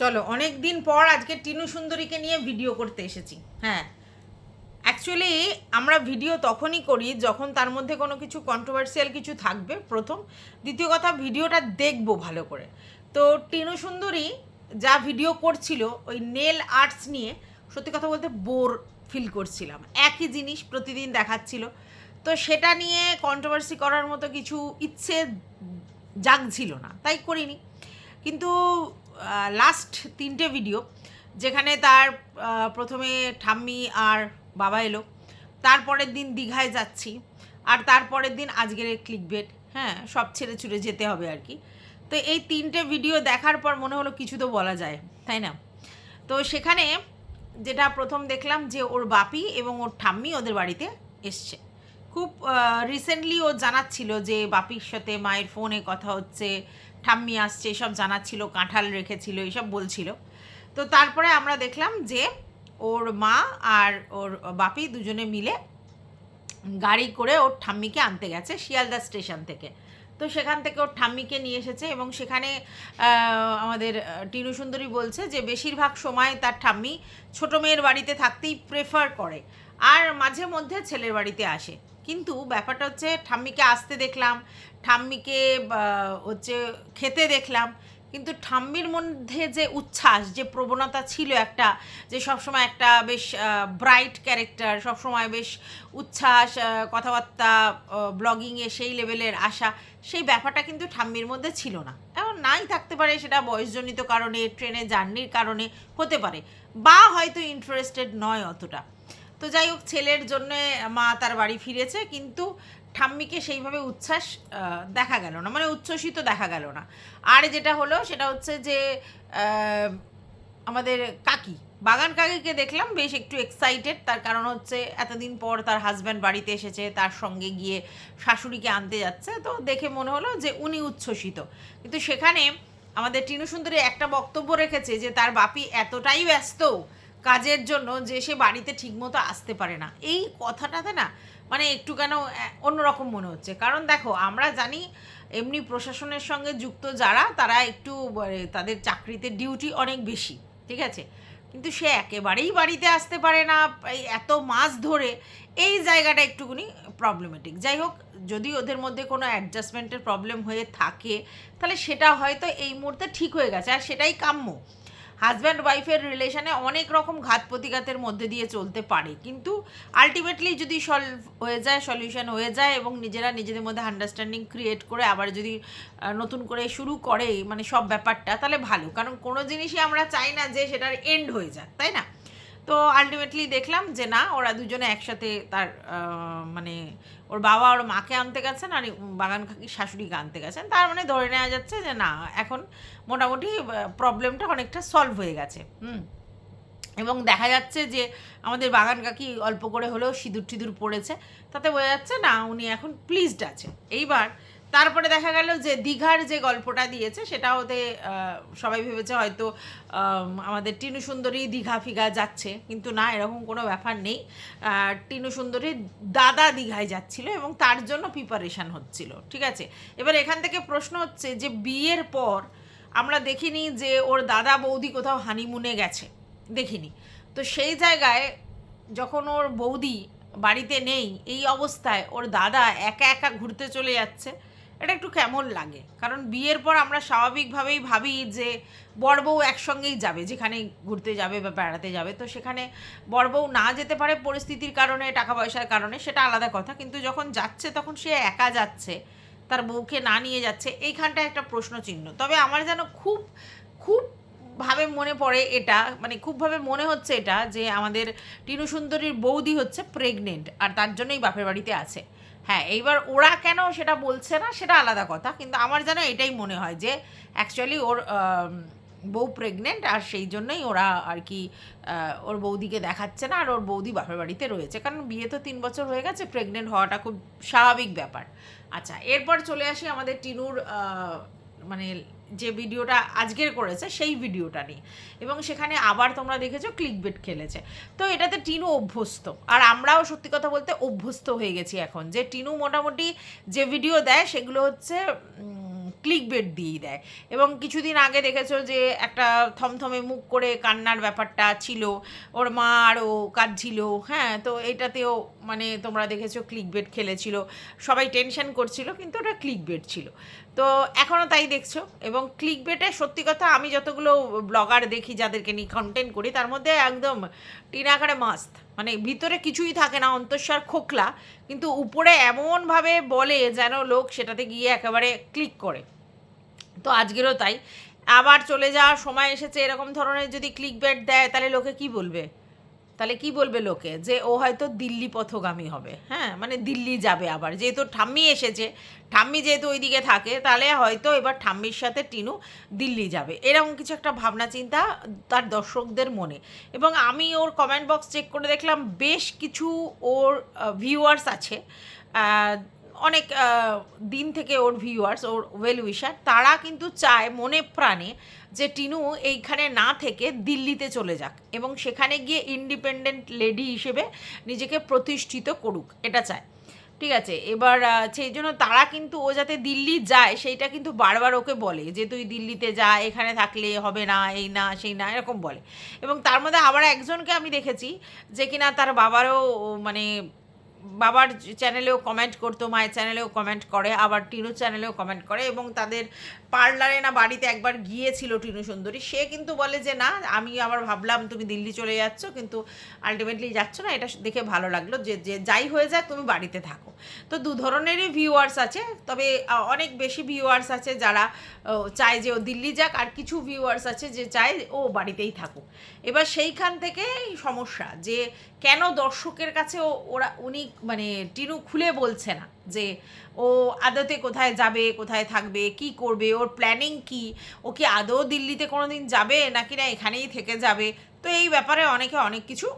চলো, অনেক দিন পর আজকে টিনু সুন্দরীকে নিয়ে ভিডিও করতে এসেছি। হ্যাঁ, অ্যাকচুয়ালি আমরা ভিডিও তখনই করি যখন তার মধ্যে কোনো কিছু কন্ট্রোভার্সিয়াল কিছু থাকবে, প্রথম। দ্বিতীয় কথা, ভিডিওটা দেখবো ভালো করে। তো টিনু সুন্দরী যা ভিডিও করছিল ওই নেল আর্টস নিয়ে, সত্যি কথা বলতে বোর ফিল করছিলাম। একই জিনিস প্রতিদিন দেখাচ্ছিল, তো সেটা নিয়ে কন্ট্রোভার্সি করার মতো কিছু ইচ্ছে জাগছিল না, তাই করিনি। কিন্তু লাস্ট 3টে ভিডিও, যেখানে তার প্রথমে ঠাম্মি আর বাবা এলো, তারপরের দিন দীঘায় যাচ্ছি, আর তারপরের দিন আজকের ক্লিকবেট, হ্যাঁ সব ছেড়ে ছুড়ে যেতে হবে আর কি। তো এই 3টে ভিডিও দেখার পর মনে হলো কিছু তো বলা যায়, তাই না? তো সেখানে যেটা প্রথম দেখলাম যে ওর বাপি এবং ওর ঠাম্মি ওদের বাড়িতে এসছে। খুব রিসেন্টলি ও জানাচ্ছিল যে বাপির সাথে মায়ের ফোনে কথা হচ্ছে, ঠাম্মি আসছে, এসব জানাচ্ছিল, কাঁঠাল রেখেছিল, এসব বলছিল। তো তারপরে আমরা দেখলাম যে ওর মা আর ওর বাপি দুজনে মিলে গাড়ি করে ওর ঠাম্মিকে আনতে গেছে শিয়ালদা স্টেশন থেকে। তো সেখান থেকে ওর ঠাম্মিকে নিয়ে এসেছে, এবং সেখানে আমাদের টিনু সুন্দরী বলছে যে বেশিরভাগ সময় তার ঠাম্মি ছোটো মেয়ের বাড়িতে থাকতেই প্রেফার করে, আর মাঝে মধ্যে ছেলের বাড়িতে আসে। কিন্তু ব্যাপারটা হচ্ছে, ঠাম্মিকে আসতে দেখলাম, ঠাম্মিকে হচ্ছে খেতে দেখলাম, কিন্তু ঠাম্মির মধ্যে যে উচ্ছ্বাস, যে প্রবণতা ছিল একটা, যে সবসময় একটা বেশ ব্রাইট ক্যারেক্টার, সবসময় বেশ উচ্ছ্বাস, কথাবার্তা, ব্লগিংয়ে সেই লেভেলের আশা, সেই ব্যাপারটা কিন্তু ঠাম্মির মধ্যে ছিল না। এমন নাই থাকতে পারে, সেটা বয়সজনিত কারণে, ট্রেনে জার্নির কারণে হতে পারে, বা হয়তো ইন্টারেস্টেড নয় অতটা। তো যাই হোক, ছেলের জন্যে মা তার বাড়ি ফিরেছে, কিন্তু ঠাম্মিকে সেইভাবে উচ্ছ্বাস দেখা গেল না, মানে উচ্ছ্বসিত দেখা গেল না। আর যেটা হলো সেটা হচ্ছে যে আমাদের কাকি, বাগান কাকিকে দেখলাম বেশ একটু এক্সাইটেড। তার কারণ হচ্ছে এতদিন পর তার হাজব্যান্ড বাড়িতে এসেছে, তার সঙ্গে গিয়ে শাশুড়িকে আনতে যাচ্ছে, তো দেখে মনে হলো যে উনি উচ্ছ্বসিত। কিন্তু সেখানে আমাদের টিনু সুন্দরী একটা বক্তব্য রেখেছে যে তার বাপি এতটাই ব্যস্ত কাজের জন্য যে সে বাড়িতে ঠিকমতো আসতে পারে না। এই কথাটাতে না মানে একটু কেন অন্যরকম মনে হচ্ছে। কারণ দেখো, আমরা জানি এমনি প্রশাসনের সঙ্গে যুক্ত যারা, তারা একটু তাদের চাকরিতে ডিউটি অনেক বেশি, ঠিক আছে, কিন্তু সে একেবারেই বাড়িতে আসতে পারে না এই এত মাস ধরে, এই জায়গাটা একটুখানি প্রবলেমেটিক। যাই হোক, যদি ওদের মধ্যে কোনো অ্যাডজাস্টমেন্টের প্রবলেম হয়ে থাকে, তাহলে সেটা হয়তো এই মুহূর্তে ঠিক হয়ে গেছে, আর সেটাই কাম্য। হাজব্যান্ড ওয়াইফের রিলেশনে অনেক রকম ঘাত প্রতিঘাতের মধ্যে দিয়ে চলতে পারে, কিন্তু আলটিমেটলি যদি সলভ হয়ে যায়, সলিউশন হয়ে যায়, এবং নিজেরা নিজেদের মধ্যে আন্ডারস্ট্যান্ডিং ক্রিয়েট করে আবার যদি নতুন করে শুরু করে মানে সব ব্যাপারটা, তাহলে ভালো। কারণ কোনো জিনিসই আমরা চাই না যে সেটার এন্ড হয়ে যাক, তাই না? তো আলটিমেটলি দেখলাম যে না, ওরা দুজনে একসাথে তার মানে ওর বাবা ওর মাকে আনতে গেছেন, আর বাগান কাকি শাশুড়িকে আনতে গেছেন। তার মানে ধরে নেওয়া যাচ্ছে যে না, এখন মোটামুটি প্রবলেমটা অনেকটা সলভ হয়ে গেছে। এবং দেখা যাচ্ছে যে আমাদের বাগান কাকি অল্প করে হলেও সিঁদুর টিঁদুর পড়েছে, তাতে বোঝা যাচ্ছে না উনি এখন প্লিজড আছে। এইবার তারপরে দেখা গেল যে দীঘার যে গল্পটা দিয়েছে, সেটা হতে সবাই ভেবেছে হয়তো আমাদের টিনু সুন্দরী দীঘা ফিঘা যাচ্ছে, কিন্তু না, এরকম কোনো ব্যাপার নেই। টিনু সুন্দরীর দাদা দীঘায় যাচ্ছিল, এবং তার জন্য প্রিপারেশান হচ্ছিল, ঠিক আছে। এবার এখান থেকে প্রশ্ন হচ্ছে যে বিয়ের পর আমরা দেখিনি যে ওর দাদা বৌদি কোথাও হানিমুনে গেছে, দেখিনি। তো সেই জায়গায় যখন ওর বৌদি বাড়িতে নেই, এই অবস্থায় ওর দাদা একা একা ঘুরতে চলে যাচ্ছে, এটা একটু কেমন লাগে। কারণ বিয়ের পর আমরা স্বাভাবিকভাবেই ভাবি যে বড়বউ একসঙ্গেই যাবে, যেখানে ঘুরতে যাবে বা বেড়াতে যাবে। তো সেখানে বড়বউ না যেতে পারে পরিস্থিতির কারণে, টাকা পয়সার কারণে, সেটা আলাদা কথা, কিন্তু যখন যাচ্ছে তখন সে একা যাচ্ছে, তার বউকে না নিয়ে যাচ্ছে, এইখানটায় একটা প্রশ্ন চিহ্ন। তবে আমার যেন খুব খুব ভাবে মনে পড়ে এটা, মানে খুবভাবে মনে হচ্ছে এটা, যে আমাদের টিনু সুন্দরীর বৌদি হচ্ছে প্রেগনেন্ট, আর তার জন্যই বাপের বাড়িতে আছে। হ্যাঁ, এইবার ওরা কেন সেটা বলছে না সেটা আলাদা কথা, কিন্তু আমার যেন এটাই মনে হয় যে অ্যাকচুয়ালি ওর বউ প্রেগনেন্ট, আর সেই জন্যই ওরা আর কি ওর বৌদিকে দেখাচ্ছে না, আর ওর বৌদি বাপের বাড়িতে রয়েছে। কারণ বিয়ে তো 3 বছর হয়ে গেছে, প্রেগনেন্ট হওয়াটা খুব স্বাভাবিক ব্যাপার। আচ্ছা, এরপর চলে আসি আমাদের টিনুর মানে যে ভিডিওটা আজকের করেছে সেই ভিডিওটা নিয়ে, এবং সেখানে আবার তোমরা দেখেছো ক্লিকবেট খেলেছে। তো এটাতে টিনু অভ্যস্ত, আর আমরাও সত্যি কথা বলতে অভ্যস্ত হয়ে গেছি এখন, যে টিনু মোটামুটি যে ভিডিও দেয় সেগুলো হচ্ছে ক্লিকবেট দিয়েই দেয়। এবং কিছুদিন আগে দেখেছো যে একটা থমথমে মুখ করে কান্নার ব্যাপারটা ছিল, ওর মা আরও কাঁদছিল, হ্যাঁ, তো এটাতেও মানে তোমরা দেখেছো ক্লিকবেট খেলেছিল, সবাই টেনশন করছিল, কিন্তু ওটা ক্লিকবেট ছিল। তো এখনও তাই দেখছো। এবং ক্লিকবেটে সত্যি কথা আমি যতগুলো ব্লগার দেখি যাদেরকে নিয়ে কন্টেন্ট করি, তার মধ্যে একদম টিনাকারে মাস্ত, মানে ভিতরে কিছুই থাকে না, অন্তঃসার খোকলা, কিন্তু উপরে এমনভাবে বলে যেন লোক সেটাতে গিয়ে একেবারে ক্লিক করে। তো আজকেরও তাই, আবার চলে যাওয়ার সময় এসেছে, এরকম ধরনের যদি ক্লিকবেট দেয় তাহলে লোকে কি বলবে? তাহলে কি বলবে লোকে? যে ও হয়তো দিল্লি পথগামী হবে, হ্যাঁ, মানে দিল্লি যাবে আবার, যেহেতু ঠাম্মি এসেছে, ঠাম্মি যেহেতু ওইদিকে থাকে, তাহলে হয়তো এবার ঠাম্মির সাথে টিনু দিল্লি যাবে, এরকম কিছু একটা ভাবনা চিন্তা তার দর্শকদের মনে। এবং আমি ওর কমেন্ট বক্স চেক করে দেখলাম বেশ কিছু ওর ভিউয়ার্স আছে, অনেক দিন থেকে ওর ভিউয়ার্স, ওর ওয়েল উইশার, তারা কিন্তু চায় মনে প্রাণে যে টিনু এইখানে না থেকে দিল্লিতে চলে যাক এবং সেখানে গিয়ে ইন্ডিপেন্ডেন্ট লেডি হিসেবে নিজেকে প্রতিষ্ঠিত করুক, এটা চায়। ঠিক আছে, এবার সেই জন্য তারা কিন্তু ও যাতে দিল্লি যায় সেইটা কিন্তু বারবার ওকে বলে যে তুই দিল্লিতে যা, এখানে থাকলে হবে না, এই না সেই না, এরকম বলে। এবং তার মধ্যে আবার একজনকে আমি দেখেছি যে কিনা তার বাবারও মানে বাবার চ্যানেলেও কমেন্ট করতো, মায়ের চ্যানেলেও কমেন্ট করে, আবার টিনুর চ্যানেলেও কমেন্ট করে, এবং তাদের পার্লারে না বাড়িতে একবার গিয়েছিল টিনু সুন্দরী, সে কিন্তু বলে যে না, আমি আবার ভাবলাম তুমি দিল্লি চলে যাচ্ছ, কিন্তু আলটিমেটলি যাচ্ছ না, এটা দেখে ভালো লাগলো, যে যে যাই হয়ে যায় তুমি বাড়িতে থাকো। তো দু ধরনেরই ভিউয়ার্স আছে, তবে অনেক বেশি ভিউয়ার্স আছে যারা চায় যে ও দিল্লি যাক, আর কিছু ভিউয়ার্স আছে যে চায় ও বাড়িতেই থাকুক। এবার সেইখান থেকে সমস্যা যে কেন দর্শকের কাছে উনি মানে টিনু খুলে বলছে না যে ও আদতে কোথায় যাবে, কোথায় থাকবে, কি করবে, ওর প্ল্যানিং কি, ও কি আদৌ দিল্লিতে কোনো দিন যাবে নাকি না এখানেই থেকে যাবে। তো এই ব্যাপারে অনেকে অনেক কিছু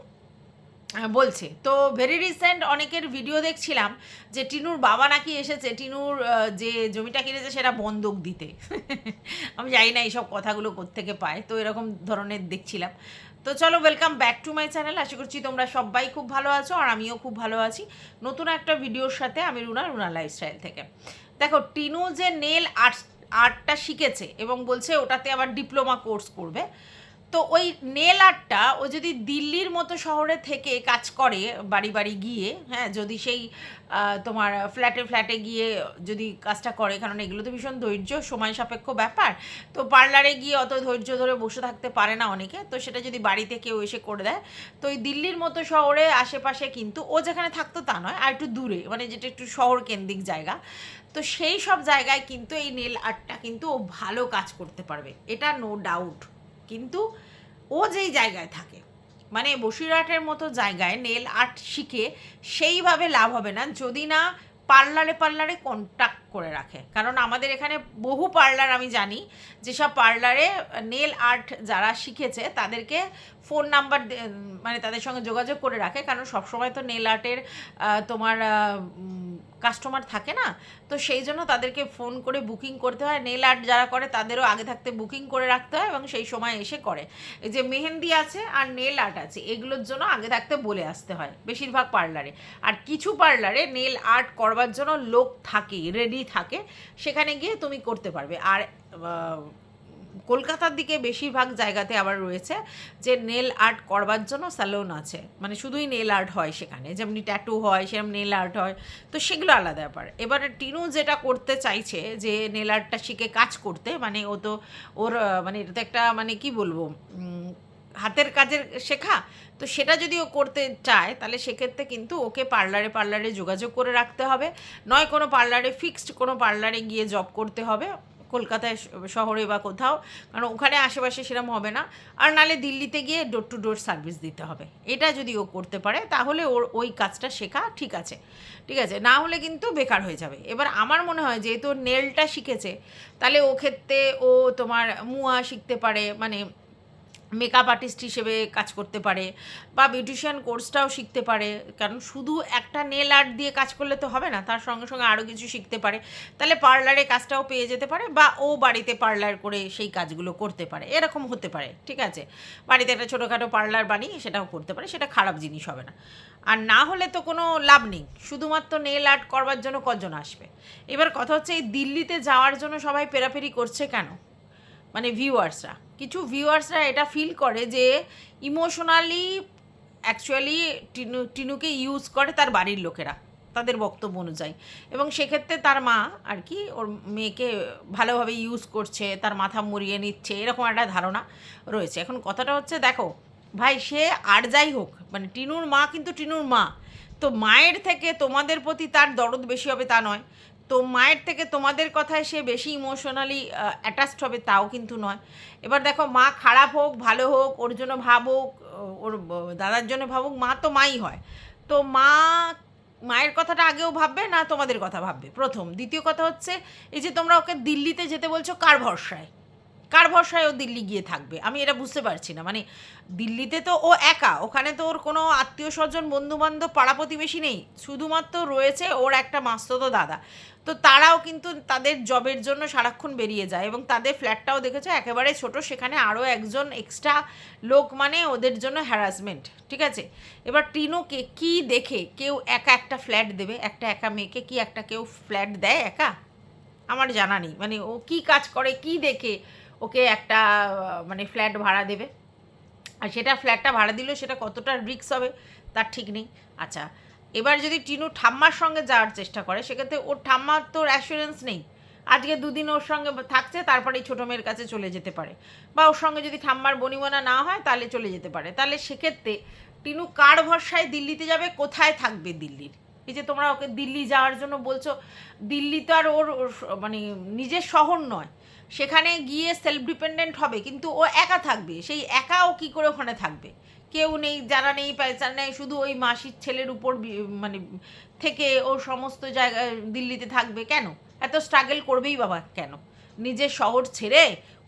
বলছে। তো ভেরি রিসেন্ট অনেকের ভিডিও দেখছিলাম যে টিনুর বাবা নাকি এসেছে টিনুর যে জমিটা কিনেছে সেটা বন্ধক দিতে। আমি জানি না এইসব কথাগুলো কোত্থেকে পায়, তো এরকম ধরনের দেখছিলাম। তো চলো, welcome back to my channel. আশা করছি তোমরা সবাই খুব ভালো আছো, আর আমিও খুব ভালো আছি নতুন একটা ভিডিওর সাথে। আমি রুনা লাইফস্টাইল থেকে। দেখো, টিনু যে নেল আর্টটা শিখেছে এবং বলছে ওটাতে আবার ডিপ্লোমা কোর্স করবে, তো ওই নেল আর্টটা ও যদি দিল্লির মতো শহরে থেকে কাজ করে, বাড়ি বাড়ি গিয়ে, হ্যাঁ, যদি সেই তোমার ফ্ল্যাটে ফ্ল্যাটে গিয়ে যদি কাজটা করে, কারণ এগুলো তো ভীষণ ধৈর্য সময় সাপেক্ষ ব্যাপার, তো পার্লারে গিয়ে অত ধৈর্য ধরে বসে থাকতে পারে না অনেকে, তো সেটা যদি বাড়িতে কেউ এসে করে দেয়, তো ওই দিল্লির মতো শহরে আশেপাশে, কিন্তু ও যেখানে থাকতো তা নয়, আর একটু দূরে, মানে যেটা একটু শহর কেন্দ্রিক জায়গা, তো সেই সব জায়গায় কিন্তু এই নেল আর্টটা কিন্তু ও ভালো কাজ করতে পারবে, এটা নো ডাউট। কিন্তু ও যেই জায়গায় থাকে, মানে বসিরহাটের মতো জায়গায় নেল আর্ট শিখে সেইভাবে লাভ হবে না যদি না পার্লারে কন্ট্যাক্ট করে রাখে। কারণ আমাদের এখানে বহু পার্লার আমি জানি, যেসব পার্লারে নেল আর্ট যারা শিখেছে তাদেরকে ফোন নাম্বার, মানে তাদের সঙ্গে যোগাযোগ করে রাখে, কারণ সবসময় তো নেল আর্টের তোমার কাস্টমার থাকে না, তো সেই জন্য তাদেরকে ফোন করে বুকিং করতে হয়। নেল আর্ট যারা করে তাদেরও আগে থাকতে বুকিং করে রাখতে হয় এবং সেই সময় এসে করে। এই যে মেহেন্দি আছে আর নেল আর্ট আছে, এগুলোর জন্য আগে থাকতে বলে আসতে হয় বেশিরভাগ পার্লারে। আর কিছু পার্লারে নেল আর্ট করবার জন্য লোক থাকে, রেডি থাকে, সেখানে গিয়ে তুমি করতে পারবে। আর কলকাতার দিকে বেশিরভাগ জায়গাতে আবার রয়েছে যে নেল আর্ট করবার জন্য স্যালুন আছে, মানে শুধুই নেল আর্ট হয় সেখানে, যেমনি ট্যাটু হয় সেরকম নেল আর্ট হয়, তো সেগুলো আলাদা ব্যাপার। এবারে টিনু যেটা করতে চাইছে যে নেল আর্টটা শিখে কাজ করতে, মানে ও তো ওর মানে এটা তো একটা মানে কি বলবো হাতের কাজের শেখা, তো সেটা যদি ও করতে চায় তাহলে সেক্ষেত্রে কিন্তু ওকে পার্লারে যোগাযোগ করে রাখতে হবে, নয় কোনো পার্লারে ফিক্সড কোনো পার্লারে গিয়ে জব করতে হবে কলকাতায় শহরে বা কোথাও, কারণ ওখানে আশেপাশে সেরকম হবে না। আর নালে দিল্লিতে গিয়ে ডোর টু ডোর সার্ভিস দিতে হবে। এটা যদি ও করতে পারে তাহলে ওর ওই কাজটা শেখা ঠিক আছে, ঠিক আছে, না হলে কিন্তু বেকার হয়ে যাবে। এবার আমার মনে হয় যেহেতু নেলটা শিখেছে, তাহলে ও ক্ষেত্রে ও তোমার মুয়া শিখতে পারে, মানে মেকআপ আর্টিস্ট হিসেবে কাজ করতে পারে, বা বিউটিশিয়ান কোর্সটাও শিখতে পারে, কারণ শুধু একটা নেল আর্ট দিয়ে কাজ করলে তো হবে না, তার সঙ্গে সঙ্গে আরও কিছু শিখতে পারে, তাহলে পার্লারে কাজটাও পেয়ে যেতে পারে, বা ও বাড়িতে পার্লার করে সেই কাজগুলো করতে পারে, এরকম হতে পারে, ঠিক আছে, বাড়িতে একটা ছোটোখাটো পার্লার বানিয়ে সেটাও করতে পারে, সেটা খারাপ জিনিস হবে না। আর না হলে তো কোনো লাভ নেই, শুধুমাত্র নেল আর্ট করবার জন্য কজন আসবে। এবার কথা হচ্ছে এই দিল্লিতে যাওয়ার জন্য সবাই পেরাপেরি করছে কেন, মানে ভিউয়ার্সরা, কিছু ভিউয়ার্সরা এটা ফিল করে যে ইমোশনালি অ্যাকচুয়ালি টিনুকে ইউজ করে তার বাড়ির লোকেরা তাদের বক্তব্য অনুযায়ী, এবং সেক্ষেত্রে তার মা আর কি ওর মেয়েকে ভালোভাবে ইউজ করছে, তার মাথা মুড়িয়ে নিচ্ছে, এরকম একটা ধারণা রয়েছে। এখন কথাটা হচ্ছে, দেখো ভাই, সে আর যাই হোক, মানে টিনুর মা কিন্তু টিনুর মা, তো মায়ের থেকে তোমাদের প্রতি তার দরদ বেশি হবে তা নয়, তো মায়ের থেকে তোমাদের কথায় সে বেশি ইমোশনালি অ্যাটাচড হবে তাও কিন্তু নয়। এবার দেখো, মা খারাপ হোক ভালো হোক, ওর জন্য ভাবুক, ওর দাদার জন্য ভাবুক, মা তো মাই হয়। তো মায়ের কথাটা আগেও ভাববে না তোমাদের কথা ভাববে, প্রথম। দ্বিতীয় কথা হচ্ছে, এই যে তোমরা ওকে দিল্লিতে যেতে বলছো, কার ভরসায়, কার ভরসায় ও দিল্লি গিয়ে থাকবে, আমি এটা বুঝতে পারছি না। মানে দিল্লিতে তো ও একা, ওখানে তো ওর কোনো আত্মীয় স্বজন বন্ধুবান্ধব পাড়া প্রতিবেশী নেই, শুধুমাত্র রয়েছে ওর একটা মাস্তুতো দাদা। তো তারাও কিন্তু তাদের জবের জন্য সারাক্ষণ বেরিয়ে যায়, এবং তাদের ফ্ল্যাটটাও দেখেছো একেবারে ছোট, সেখানে আরও একজন এক্সট্রা লোক মানে ওদের জন্য হ্যারাসমেন্ট, ঠিক আছে। এবার টিনুকে কি দেখে কেউ একা একটা ফ্ল্যাট দেবে, একটা একা মেয়েকে কি একটা কেউ ফ্ল্যাট দেয় একা? আমার জানা নেই, মানে ও কি কাজ করে, কি দেখে ওকে একটা মানে ফ্ল্যাট ভাড়া দেবে, আর সেটা ফ্ল্যাটটা ভাড়া দিলেও সেটা কতটা রিস্ক হবে তার ঠিক নেই। আচ্ছা, এবার যদি টিনু ঠাম্মার সঙ্গে যাওয়ার চেষ্টা করে, সেক্ষেত্রে ওর ঠাম্মার তো অ্যাসুরেন্স নেই, আজকে দুদিন ওর সঙ্গে থাকছে, তারপরে ছোটো মেয়ের কাছে চলে যেতে পারে, বা ওর সঙ্গে যদি ঠাম্মার বনিবনা না হয় তাহলে চলে যেতে পারে। তাহলে সেক্ষেত্রে টিনু কার ভরসায় দিল্লিতে যাবে, কোথায় থাকবে দিল্লির? এই যে তোমরা ওকে দিল্লি যাওয়ার জন্য বলছো, দিল্লি তো আর ওর মানে নিজের শহর নয়, সেখানে গিয়ে সেলফ ডিপেন্ডেন্ট হবে, কিন্তু ও একা থাকবে, সেই একা ও কী করে ওখানে থাকবে? কেউ নেই, যারা নেই পেঁচার নেই, শুধু ওই মাসির ছেলের উপর মানে থেকে ও সমস্ত জায়গায় দিল্লিতে থাকবে কেন? এত স্ট্রাগল করবেই বাবা কেন? নিজের শহর ছেড়ে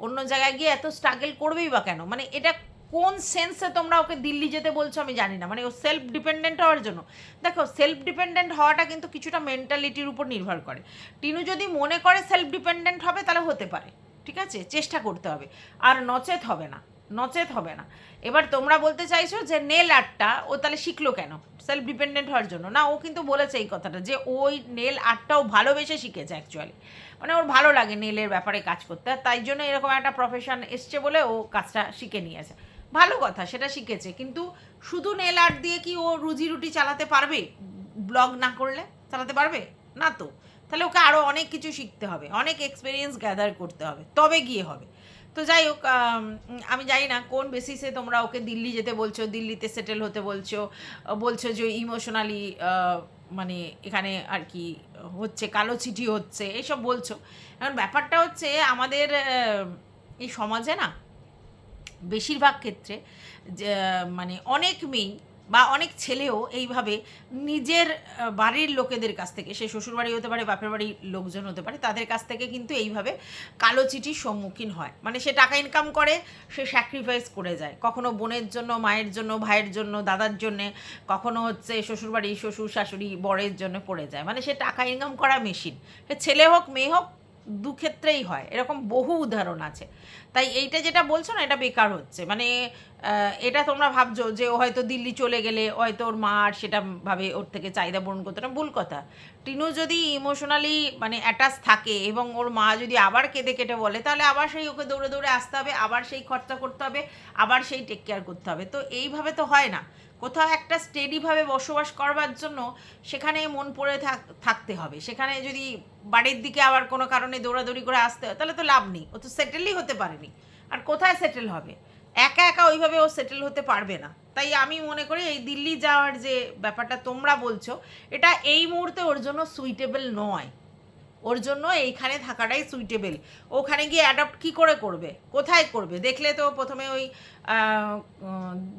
অন্য জায়গায় গিয়ে এত স্ট্রাগল করবেই বা কেন? মানে এটা কোন সেন্সে তোমরা ওকে দিল্লি যেতে বলছো আমি জানি না, মানে ও সেলফ ডিপেন্ডেন্ট হওয়ার জন্য। দেখো, সেলফ ডিপেন্ডেন্ট হওয়াটা কিন্তু কিছুটা মেন্টালিটির উপর নির্ভর করে। টিনু যদি মনে করে সেলফ ডিপেন্ডেন্ট হবে তাহলে হতে পারে, ঠিক আছে, চেষ্টা করতে হবে, আর নচেত হবে না, নচেত হবে না। এবার তোমরা বলতে চাইছো যে নেল আর্টটা ও তাহলে শিখলো কেন, সেলফ ডিপেন্ডেন্ট হওয়ার জন্য? না, ও কিন্তু বলেছে এই কথাটা যে ওই নেল আর্টটাও ভালোবেসে শিখেছে অ্যাকচুয়ালি, মানে ওর ভালো লাগে নেলের ব্যাপারে কাজ করতে, আর তাই জন্য এরকম একটা প্রফেশন এসছে বলে ও কাজটা শিখে নিয়েছে। ভালো কথা, সেটা শিখেছে, কিন্তু শুধু নেল আর্ট দিয়ে কি ও রুজি রুটি চালাতে পারবে? ব্লগ না করলে চালাতে পারবে না তো। তাহলে ওকে আরও অনেক কিছু শিখতে হবে, অনেক এক্সপিরিয়েন্স গ্যাদার করতে হবে, তবে গিয়ে হবে। তো যাই হোক, আমি জানি না কোন বেসিসে তোমরা ওকে দিল্লি যেতে বলছো, দিল্লিতে সেটেল হতে বলছো, বলছো যে ইমোশনালি মানে এখানে আর কি হচ্ছে, কালো চিঠি হচ্ছে, এইসব বলছো। এখন ব্যাপারটা হচ্ছে, আমাদের এই সমাজে না বেশিরভাগ ক্ষেত্রে যে মানে অনেক মেয়ে বা অনেক ছেলেও এইভাবে নিজের বাড়ির লোকেদের কাছ থেকে, সে শ্বশুরবাড়ি হতে পারে, বাপের বাড়ির লোকজন হতে পারে, তাদের কাছ থেকে কিন্তু এইভাবে কালো চিঠির সম্মুখীন হয়। মানে সে টাকা ইনকাম করে, সে স্যাক্রিফাইস করে যায়, কখনো বোনের জন্য, মায়ের জন্য, ভাইয়ের জন্য, দাদার জন্যে, কখনো হচ্ছে শ্বশুরবাড়ি, শ্বশুর শাশুড়ি, বরের জন্য পড়ে যায়। মানে সে টাকা ইনকাম করা মেশিন, সে ছেলে হোক মেয়ে হোক, দু ক্ষেত্রেই হয়, এরকম বহু উদাহরণ আছে। তাই এইটা যেটা বলছো না, এটা বেকার হচ্ছে। মানে এটা তোমরা ভাবছো যে ও হয়তো দিল্লি চলে গেলে হয়তো ওর মা আর সেটা ভাবে ওর থেকে চাহিদা পূরণ করতে, না, ভুল কথা। টিনু যদি ইমোশনালি মানে অ্যাটাচ থাকে এবং ওর মা যদি আবার কেঁদে কেটে বলে, তাহলে আবার সেই ওকে দৌড়ে দৌড়ে আসতে হবে, আবার সেই খরচা করতে হবে, আবার সেই টেক কেয়ার করতে হবে। তো এইভাবে তো হয় না। কোথাও একটা স্টেডিভাবে বসবাস করবার জন্য সেখানে মন পড়ে থাকতে হবে। সেখানে যদি বাড়ির দিকে আবার কোনো কারণে দৌড়াদৌড়ি করে আসতে হয়, তাহলে তো লাভ নেই, ও তো সেটেলই হতে পারেনি। আর কোথায় সেটেল হবে? একা একা ওইভাবে ও সেটেল হতে পারবে না। তাই আমি মনে করি এই দিল্লি যাওয়ার যে ব্যাপারটা তোমরা বলছো, এটা এই মুহূর্তে ওর জন্য সুইটেবল নয়। ওর জন্য এইখানে থাকাটাই সুইটেবল। ওখানে গিয়ে অ্যাডাপ্ট কী করে করবে, কোথায় করবে? দেখলে তো প্রথমে ওই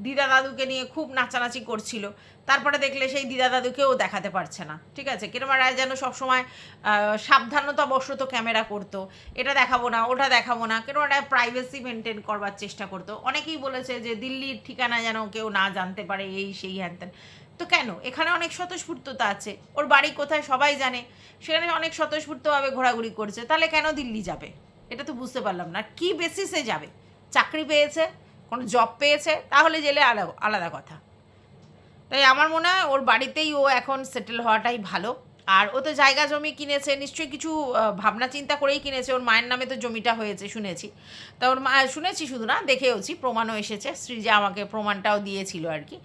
দিদা দাদুকে নিয়ে খুব নাচানাচি করছিল, তারপরে দেখলে সেই দিদা দাদুকেও দেখাতে পারছে না, ঠিক আছে? কিরম রায় যেন সবসময় সাবধানতাবশত ক্যামেরা করতো, এটা দেখাবো না ওটা দেখাবো না, কিরম একটা প্রাইভেসি মেনটেন করবার চেষ্টা করতো। অনেকেই বলেছে যে দিল্লির ঠিকানা যেন কেউ না জানতে পারে, এই সেই হ্যান ত্যান। তো কেন, এখানে অনেক স্বতঃস্ফূর্ততা আছে, ওর বাড়ি কোথায় সবাই জানে, সেখানে অনেক স্বতঃস্ফূর্তভাবে ঘোরাঘুরি করছে, তাহলে কেন দিল্লি যাবে? এটা তো বুঝতে পারলাম না, কি বেসিসে যাবে? চাকরি পেয়েছে, কোনো জব পেয়েছে, তাহলে জেলে আলাদা আলাদা কথা। তাই আমার মনে হয় ওর বাড়িতেই ও এখন সেটেল হওয়াটাই ভালো। আর ও তো জায়গা জমি কিনেছে, নিশ্চয়ই কিছু ভাবনা চিন্তা করেই কিনেছে। ওর মায়ের নামে তো জমিটা হয়েছে শুনেছি। তা ওর মা, শুনেছি শুধু না, দেখেওছি, প্রমাণও এসেছে, সৃজা আমাকে প্রমাণটাও দিয়েছিল আর কি,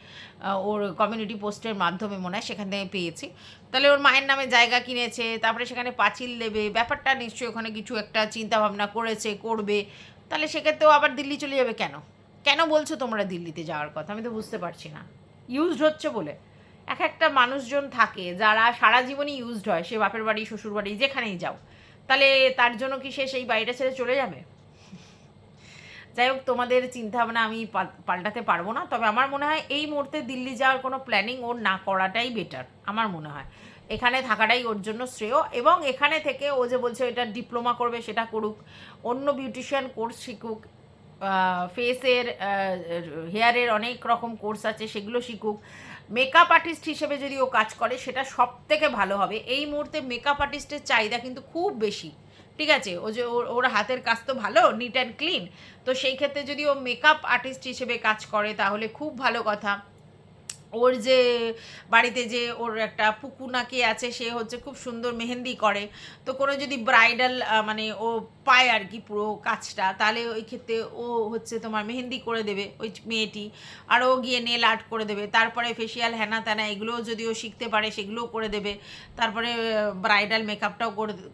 ওর কমিউনিটি পোস্টের মাধ্যমে মনে হয় সেখান থেকে পেয়েছি। তাহলে ওর মায়ের নামে জায়গা কিনেছে, তারপরে সেখানে পাঁচিল দেবে, ব্যাপারটা নিশ্চয়ই ওখানে কিছু একটা চিন্তাভাবনা করেছে, করবে। তাহলে সেক্ষেত্রেও আবার দিল্লি চলে যাবে কেন? কেন বলছো তোমরা দিল্লিতে যাওয়ার কথা? আমি তো বুঝতে পারছি না। ইউজড হচ্ছে বলে। এক একটা মানুষজন থাকে যারা সারা জীবনই ইউজড হয়, সে বাপের বাড়ি শ্বশুর বাড়ি যেখানেই যাও, তাহলে তার জন্য কি সে সেই বাড়িটা ছেড়ে চলে যাবে? যাই হোক, তোমাদের চিন্তাভাবনা আমি পাল্টাতে পারবো না, তবে আমার মনে হয় এই মুহূর্তে দিল্লি যাওয়ার কোনো প্ল্যানিং ওর না করাটাই বেটার। আমার মনে হয় এখানে থাকাটাই ওর জন্য শ্রেয়, এবং এখানে থেকে ও যে বলছে এটা ডিপ্লোমা করবে, সেটা করুক, অন্য বিউটিশিয়ান কোর্স শিখুক, ফেসের হেয়ারের অনেক রকম কোর্স আছে, সেগুলো শিখুক। মেকআপ আর্টিস্ট হিসেবে যদি ও কাজ করে সেটা সব থেকে ভালো হবে। এই মুহূর্তে মেকআপ আর্টিস্টের চাহিদা কিন্তু খুব বেশি, ঠিক আছে? ও যে ওর হাতের কাজ তো ভালো, নিট অ্যান্ড ক্লিন, তো সেই ক্ষেত্রে যদি ও মেকআপ আর্টিস্ট হিসেবে কাজ করে তাহলে খুব ভালো কথা। ওর যে বাড়িতে যে ওর একটা পুকু নাকি আছে, সে হচ্ছে খুব সুন্দর মেহেন্দি করে, তো কোনো যদি ব্রাইডাল মানে ও পায় আর কি পুরো কাজটা, তাহলে ওই ক্ষেত্রে ও হচ্ছে তোমার মেহেন্দি করে দেবে ওই মেয়েটি, আর ও গিয়ে নেল আর্ট করে দেবে, তারপরে ফেসিয়াল হ্যানা ত্যানা এগুলোও যদি ও শিখতে পারে সেগুলোও করে দেবে, তারপরে ব্রাইডাল মেকআপটাও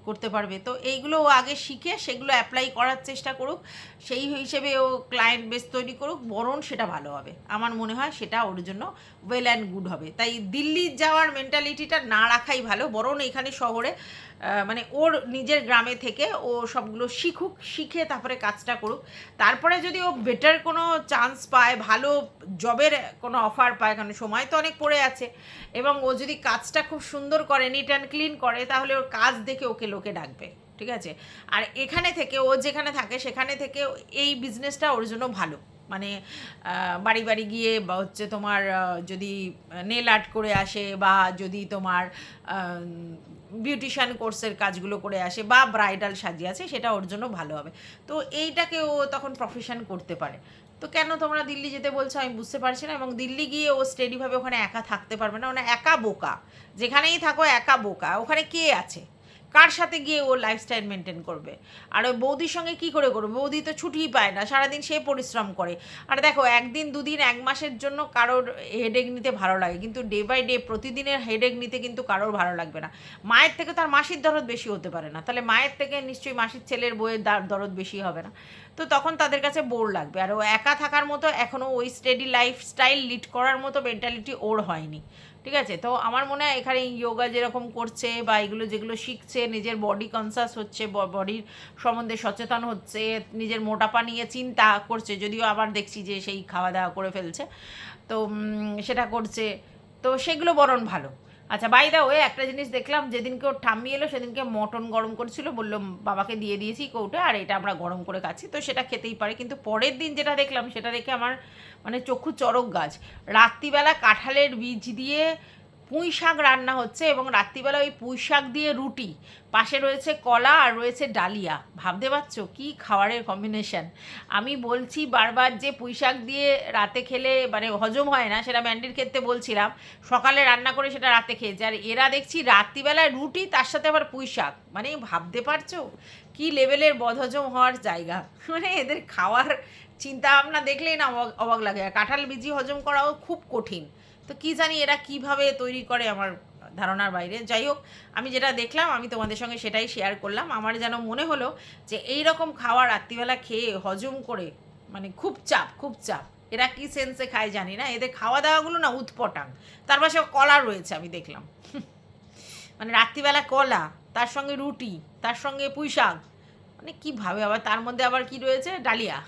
করতে পারবে। তো এইগুলো ও আগে শিখে সেগুলো অ্যাপ্লাই করার চেষ্টা করুক, সেই হিসেবে ও ক্লায়েন্ট বেস তৈরি করুক, বরং সেটা ভালো হবে। আমার মনে হয় সেটা ওর জন্য ওয়েল অ্যান্ড গুড হবে। তাই দিল্লি যাওয়ার মেন্টালিটিটা না রাখাই ভালো, বরং এখানে শহরে মানে ওর নিজের গ্রামে থেকে ও সবগুলো শিখুক, শিখে তারপরে কাজটা করুক। তারপরে যদি ও বেটার কোনো চান্স পায়, ভালো জবের কোনো অফার পায়, কারণ সময় তো অনেক পড়ে আছে, এবং ও যদি কাজটা খুব সুন্দর করে, নিট অ্যান্ড ক্লিন করে, তাহলে ওর কাজ দেখে ওকে লোকে ডাকবে, ঠিক আছে? আর এখানে থেকে ও যেখানে থাকে সেখানে থেকে এই বিজনেসটা ওর জন্য ভালো। মানে বাড়ি বাড়ি গিয়ে বা হচ্ছে তোমার যদি নেল আর্ট করে আসে, বা যদি তোমার বিউটিশিয়ান কোর্সের কাজগুলো করে আসে, বা ব্রাইডাল সাজিয়ে আছে, সেটা ওর জন্য ভালো হবে। তো এইটাকে ও তখন প্রফেশন করতে পারে। তো কেন তোমরা দিল্লি যেতে বলছো আমি বুঝতে পারছি না। এবং দিল্লি গিয়ে ও স্টেডিভাবে ওখানে একা থাকতে পারবে না, মানে একা বোকা, যেখানেই থাকো একা বোকা। ওখানে কে আছে, কার সাথে গিয়ে ও লাইফস্টাইল মেনটেন করবে? আর ওই বৌদির সঙ্গে কী করে করবে? বৌদি তো ছুটিই পায় না, সারাদিন সে পরিশ্রম করে। আর দেখো, একদিন দুদিন এক মাসের জন্য কারোর হেডেক নিতে ভালো লাগে, কিন্তু ডে বাই ডে প্রতিদিনের হেডেক নিতে কিন্তু কারোর ভালো লাগবে না। মায়ের থেকে তার মাসির দরদ বেশি হতে পারে না, তাহলে মায়ের থেকে নিশ্চয়ই মাসির ছেলের বইয়ের দরদ বেশি হবে না? তো তখন তাদের কাছে বোর লাগবে। আর ও একা থাকার মতো এখনও ওই স্টেডি লাইফস্টাইল লিড করার মতো মেন্টালিটি ওর হয়নি, ঠিক আছে? তো আমার মনে হয় এখানে যোগা যেরকম করছে, বা এগুলো যেগুলো শিখছে, নিজের বডি কনসাস হচ্ছে, বডির সম্বন্ধে সচেতন হচ্ছে, নিজের মোটাপা নিয়ে চিন্তা করছে, যদিও আবার দেখছি যে সেই খাওয়া দাওয়া করে ফেলছে, তো সেটা করছে, তো সেগুলো বরং ভালো। আচ্ছা, বাই দা ওয়ে, একটা জিনিস দেখলাম, যেদিনকে ওর ঠাম্মি এলো সেদিনকে মটন গরম করেছিল, বললো বাবাকে দিয়ে দিয়েছি কৌটা, আর এটা আমরা গরম করে খাচ্ছি, তো সেটা খেতেই পারে। কিন্তু পরের দিন যেটা দেখলাম সেটা দেখে আমার মানে চক্ষু চড়ক গাছ। রাত্রিবেলা কাঁঠালের বীজ দিয়ে পুঁই শাক রান্না হচ্ছে, এবং রাত্রিবেলা ওই পুঁই শাক দিয়ে রুটি, পাশে রয়েছে কলা আর রয়েছে ডালিয়া। ভাবতে পারছো কী খাবারের কম্বিনেশন? আমি বলছি বারবার যে পুঁই শাক দিয়ে রাতে খেলে মানে হজম হয় না, সেটা ম্যান্ডির ক্ষেত্রে বলছিলাম, সকালে রান্না করে সেটা রাতে খেয়েছে, আর এরা দেখছি রাত্রিবেলায় রুটি, তার সাথে আবার পুঁই শাক। মানে ভাবতে পারছো কী লেভেলের বদহজম হওয়ার জায়গা? মানে এদের খাওয়ার চিন্তা ভাবনা দেখলেই না অবাক লাগে। আর কাঁঠাল বিজি হজম করাও খুব কঠিন, তো কি জানি এরা কিভাবে তৈরি করে, আমার ধারণার বাইরে। যাই হোক, আমি যেটা দেখলাম আমি তোমাদের সঙ্গে সেটাই শেয়ার করলাম। আমার যেন মনে হলো যে এই রকম খাওয়া রাত্রিবেলা খেয়ে হজম করে মানে খুব চাপ, খুব চাপ। এরা কি সেন্সে খায় জানি না, এদের খাওয়া দাওয়াগুলো না উৎপটাং। তার পাশে কলা রয়েছে আমি দেখলাম, মানে রাত্রিবেলা কলা, তার সঙ্গে রুটি, তার সঙ্গে পুঁই শাক, মানে কীভাবে, আবার তার মধ্যে আবার কি রয়েছে, ডালিয়া।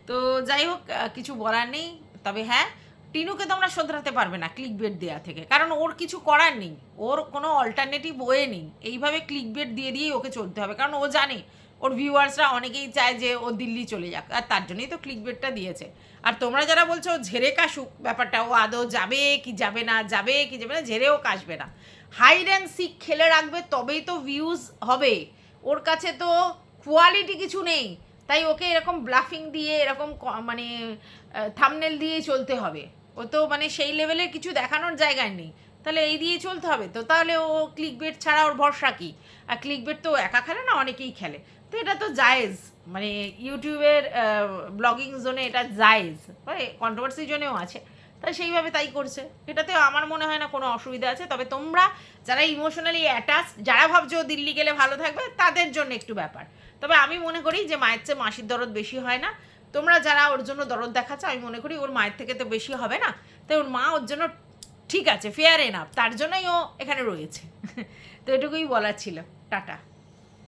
তো যাই হোক, কিছু বলার নেই। তবে হ্যাঁ, টিনুকে তোমরা শোধরাতে পারবে না ক্লিক বেট দেওয়া থেকে, কারণ ওর কিছু করার নেই, ওর কোনো অল্টারনেটিভ ওয়ে নেই। এইভাবে ক্লিক বেট দিয়ে দিয়েই ওকে চলতে হবে, কারণ ও জানে ওর ভিউয়ার্সরা অনেকেই চায় যে ও দিল্লি চলে যাক, আর তার জন্যই তো ক্লিক বেটটা দিয়েছে। আর তোমরা যারা বলছো ও ঝেড়ে কাশুক ব্যাপারটা, ও আদৌ যাবে কি যাবে না, যাবে কি যাবে না, ঝেড়েও কাশবে না। হাইড অ্যান্ড সিক খেলে রাখবে, তবেই তো ভিউজ হবে। ওর কাছে তো কোয়ালিটি কিছু নেই, তাই ওকে এরকম ব্লাফিং দিয়ে, এরকম মানে থামনেল দিয়েই চলতে হবে। ও তো মানে সেই লেভেলের কিছু দেখানোর জায়গায় নেই, তাহলে এই দিয়েই চলতে হবে। তো তাহলে ও ক্লিক বেট ছাড়া ওর ভরসা কী? আর ক্লিক বেট তো একা খেলে না, অনেকেই খেলে। তো এটা তো জায়েজ, মানে ইউটিউবের ব্লগিং জোনে এটা জায়েজ, মানে কন্ট্রোভার্সি জোনেও আছে, তাই সেইভাবে তাই করছে। এটাতেও আমার মনে হয় না কোনো অসুবিধা আছে। তবে তোমরা যারা ইমোশনালি অ্যাটাচ, যারা ভাবছো দিল্লি গেলে ভালো থাকবে, তাদের জন্য একটু ব্যাপার। তবে আমি মনে করি যে মায়ের চেয়ে মাসির দরদ বেশি হয় না। তোমরা যারা ওর জন্য দরদ দেখাচ্ছ, আমি মনে করি ওর মায়ের থেকে তো বেশি হবে না। তাই ওর মা ওর জন্য ঠিক আছে, ফেয়ার এনাফ, তার জন্যই ও এখানে রয়েছে। তো এটুকুই বলার ছিল। টাটা।